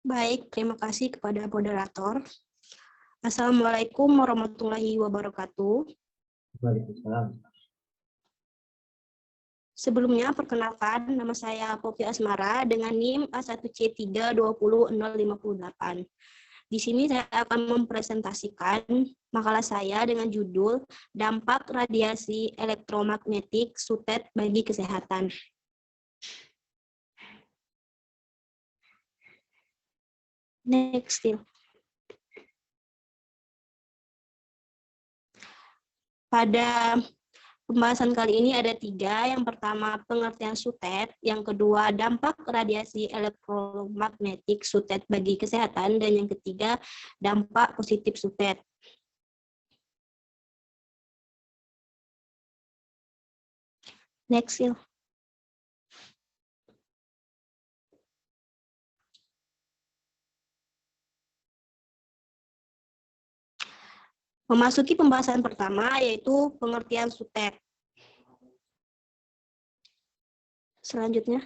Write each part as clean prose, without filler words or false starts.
Baik, terima kasih kepada moderator. Assalamualaikum warahmatullahi wabarakatuh. Waalaikumsalam. Sebelumnya, perkenalkan, nama saya Poppy Asmara dengan NIM A1C3200058. Di sini saya akan mempresentasikan makalah saya dengan judul Dampak Radiasi Elektromagnetik SUTET bagi Kesehatan. Next, still. Pada pembahasan kali ini ada 3. Yang pertama, pengertian SUTET. Yang kedua, dampak radiasi elektromagnetik SUTET bagi kesehatan. Dan yang ketiga, dampak positif SUTET. Next, Sil. Memasuki pembahasan pertama, yaitu pengertian SUTET. Selanjutnya.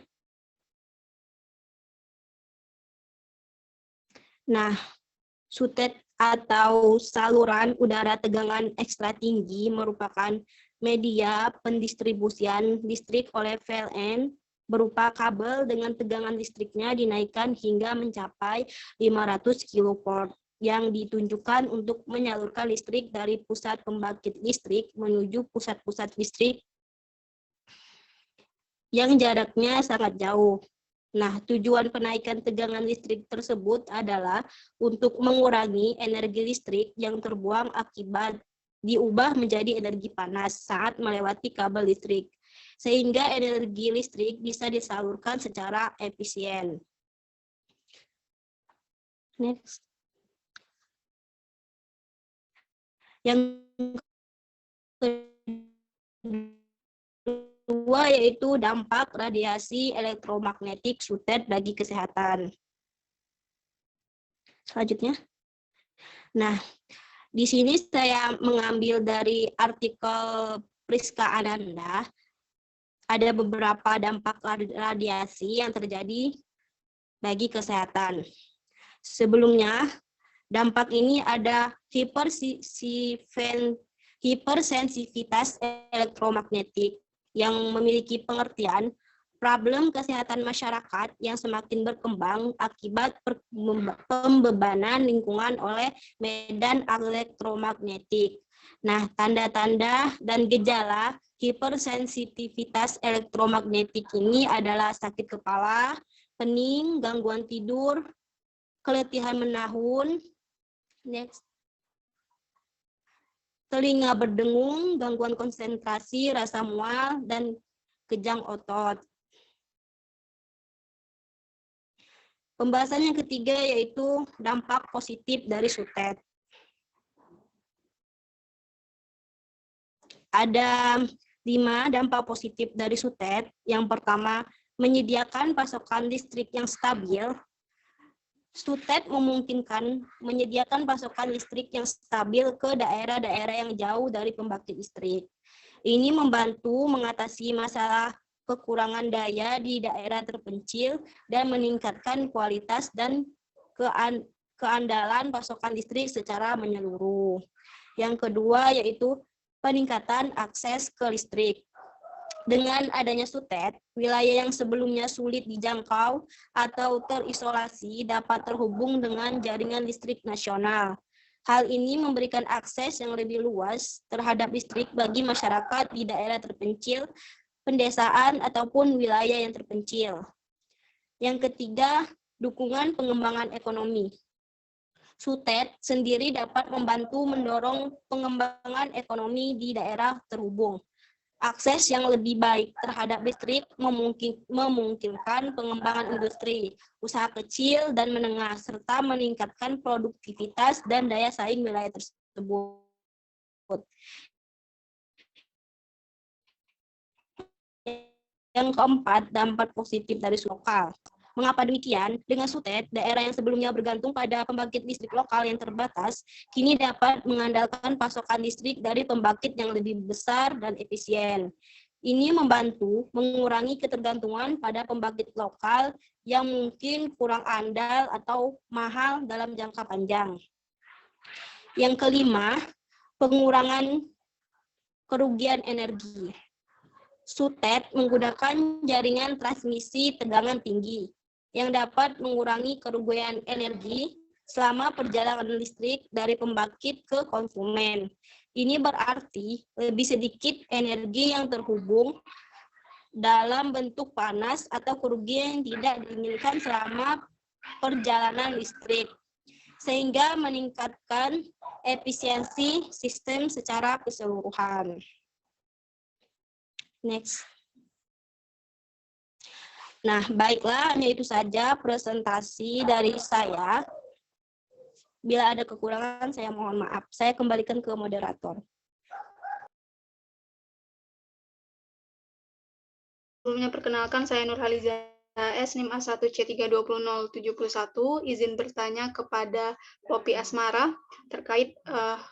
Nah, SUTET atau saluran udara tegangan ekstra tinggi merupakan media pendistribusian listrik oleh PLN berupa kabel dengan tegangan listriknya dinaikkan hingga mencapai 500 kV yang ditunjukkan untuk menyalurkan listrik dari pusat pembangkit listrik menuju pusat-pusat listrik yang jaraknya sangat jauh. Nah, tujuan penaikan tegangan listrik tersebut adalah untuk mengurangi energi listrik yang terbuang akibat diubah menjadi energi panas saat melewati kabel listrik, sehingga energi listrik bisa disalurkan secara efisien. Next. Yang kedua yaitu dampak radiasi elektromagnetik SUTET bagi kesehatan. Selanjutnya. Nah, di sini saya mengambil dari artikel Priska Ananda. Ada beberapa dampak radiasi yang terjadi bagi kesehatan. Sebelumnya, dampak ini ada hipersensitivitas elektromagnetik yang memiliki pengertian problem kesehatan masyarakat yang semakin berkembang akibat pembebanan lingkungan oleh medan elektromagnetik. Nah, tanda-tanda dan gejala hipersensitivitas elektromagnetik ini adalah sakit kepala, pening, gangguan tidur, keletihan menahun, next, telinga berdengung, gangguan konsentrasi, rasa mual, dan kejang otot. Pembahasan yang ketiga yaitu dampak positif dari SUTET. Ada 5 dampak positif dari SUTET. Yang pertama, menyediakan pasokan listrik yang stabil. SUTET memungkinkan menyediakan pasokan listrik yang stabil ke daerah-daerah yang jauh dari pembangkit listrik. Ini membantu mengatasi masalah kekurangan daya di daerah terpencil dan meningkatkan kualitas dan keandalan pasokan listrik secara menyeluruh. Yang kedua yaitu peningkatan akses ke listrik. Dengan adanya SUTET, wilayah yang sebelumnya sulit dijangkau atau terisolasi dapat terhubung dengan jaringan listrik nasional. Hal ini memberikan akses yang lebih luas terhadap listrik bagi masyarakat di daerah terpencil, pedesaan, ataupun wilayah yang terpencil. Yang ketiga, dukungan pengembangan ekonomi. SUTET sendiri dapat membantu mendorong pengembangan ekonomi di daerah terhubung. Akses yang lebih baik terhadap listrik memungkinkan pengembangan industri, usaha kecil dan menengah, serta meningkatkan produktivitas dan daya saing wilayah tersebut. Yang keempat, dampak positif dari lokal. Mengapa demikian? Dengan SUTET, daerah yang sebelumnya bergantung pada pembangkit listrik lokal yang terbatas, kini dapat mengandalkan pasokan listrik dari pembangkit yang lebih besar dan efisien. Ini membantu mengurangi ketergantungan pada pembangkit lokal yang mungkin kurang andal atau mahal dalam jangka panjang. Yang kelima, pengurangan kerugian energi. SUTET menggunakan jaringan transmisi tegangan tinggi yang dapat mengurangi kerugian energi selama perjalanan listrik dari pembangkit ke konsumen. Ini berarti lebih sedikit energi yang terhubung dalam bentuk panas atau kerugian yang tidak diinginkan selama perjalanan listrik, sehingga meningkatkan efisiensi sistem secara keseluruhan. Next. Nah, baiklah, hanya itu saja presentasi dari saya. Bila ada kekurangan, saya mohon maaf. Saya kembalikan ke moderator. Sebelumnya perkenalkan, saya Nurhaliza S, NIM A1C320071, izin bertanya kepada Poppy Asmara terkait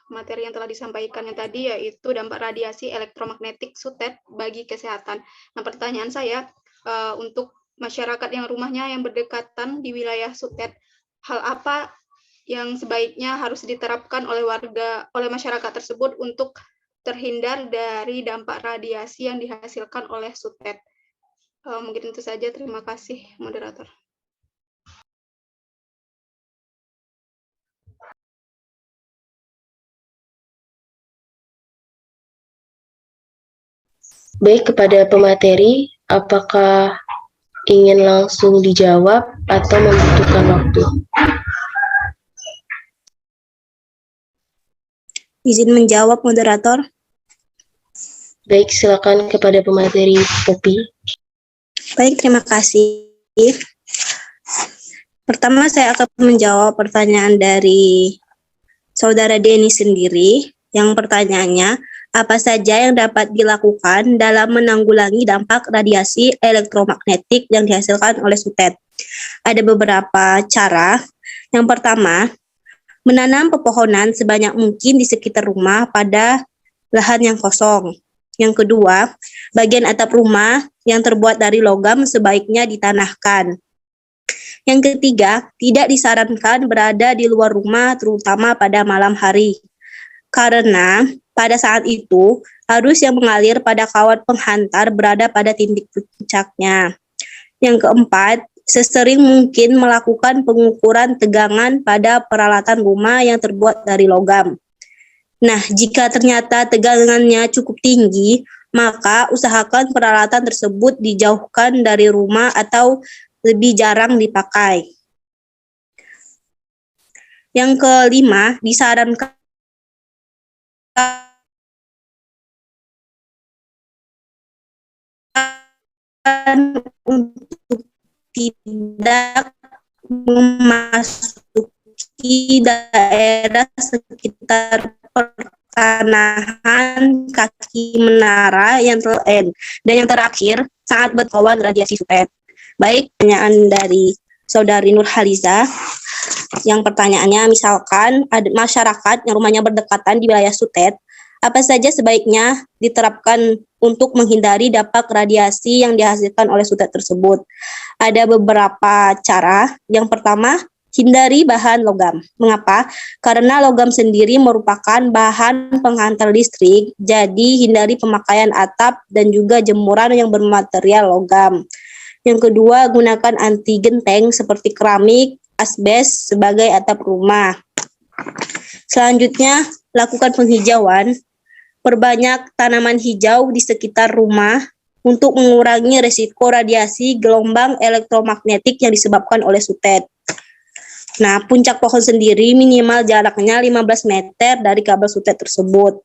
materi yang telah disampaikannya tadi, yaitu dampak radiasi elektromagnetik SUTET bagi kesehatan. Nah, pertanyaan saya, untuk masyarakat yang rumahnya yang berdekatan di wilayah SUTET, hal apa yang sebaiknya harus diterapkan oleh masyarakat tersebut untuk terhindar dari dampak radiasi yang dihasilkan oleh SUTET? Mungkin itu saja. Terima kasih, moderator. Baik, kepada pemateri, apakah ingin langsung dijawab atau membutuhkan waktu? Izin menjawab, moderator. Baik, silakan kepada pemateri Poppy. Baik, terima kasih. Pertama, saya akan menjawab pertanyaan dari Saudara Denny sendiri. Yang pertanyaannya, apa saja yang dapat dilakukan dalam menanggulangi dampak radiasi elektromagnetik yang dihasilkan oleh SUTET? Ada beberapa cara. Yang pertama, menanam pepohonan sebanyak mungkin di sekitar rumah pada lahan yang kosong. Yang kedua, bagian atap rumah yang terbuat dari logam sebaiknya ditanahkan. Yang ketiga, tidak disarankan berada di luar rumah terutama pada malam hari. Karena pada saat itu, arus yang mengalir pada kawat penghantar berada pada titik puncaknya. Yang keempat, sesering mungkin melakukan pengukuran tegangan pada peralatan rumah yang terbuat dari logam. Nah, jika ternyata tegangannya cukup tinggi, maka usahakan peralatan tersebut dijauhkan dari rumah atau lebih jarang dipakai. Yang kelima, disarankan untuk tidak memasuki daerah sekitar pertanahan kaki menara yang dan yang terakhir sangat berkawan radiasi SUTET. Baik, pertanyaan dari Saudari Nurhaliza. Yang pertanyaannya, misalkan ada masyarakat yang rumahnya berdekatan di wilayah SUTET, apa saja sebaiknya diterapkan untuk menghindari dampak radiasi yang dihasilkan oleh SUTET tersebut? Ada beberapa cara. Yang pertama, hindari bahan logam. Mengapa? Karena logam sendiri merupakan bahan penghantar listrik, jadi hindari pemakaian atap dan juga jemuran yang bermaterial logam. Yang kedua, gunakan anti genteng seperti keramik, asbes sebagai atap rumah. Selanjutnya, lakukan penghijauan. Perbanyak tanaman hijau di sekitar rumah untuk mengurangi risiko radiasi gelombang elektromagnetik yang disebabkan oleh SUTET. Nah, puncak pohon sendiri minimal jaraknya 15 meter dari kabel SUTET tersebut.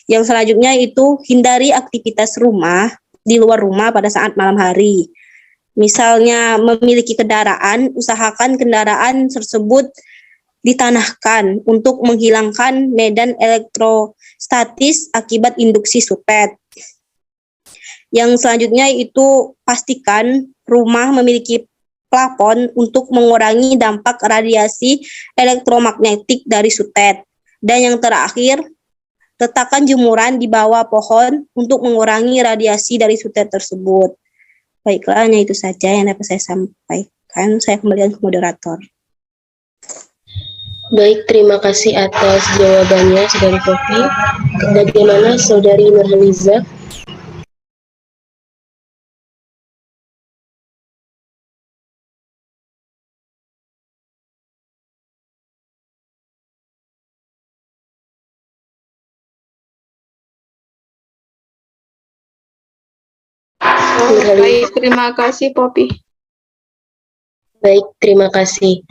Yang selanjutnya itu hindari aktivitas rumah di luar rumah pada saat malam hari. Misalnya memiliki kendaraan, usahakan kendaraan tersebut ditanahkan untuk menghilangkan medan elektrostatis akibat induksi SUTET. Yang selanjutnya itu pastikan rumah memiliki plafon untuk mengurangi dampak radiasi elektromagnetik dari SUTET. Dan yang terakhir, Letakkan jemuran di bawah pohon untuk mengurangi radiasi dari sutet tersebut. Baiklah, hanya itu saja yang dapat saya sampaikan. Saya kembalikan ke moderator. Baik, terima kasih atas jawabannya, Saudari Poppy. Bagaimana Saudari Nurhaliza? Oh, baik, terima kasih Poppy. Baik, terima kasih.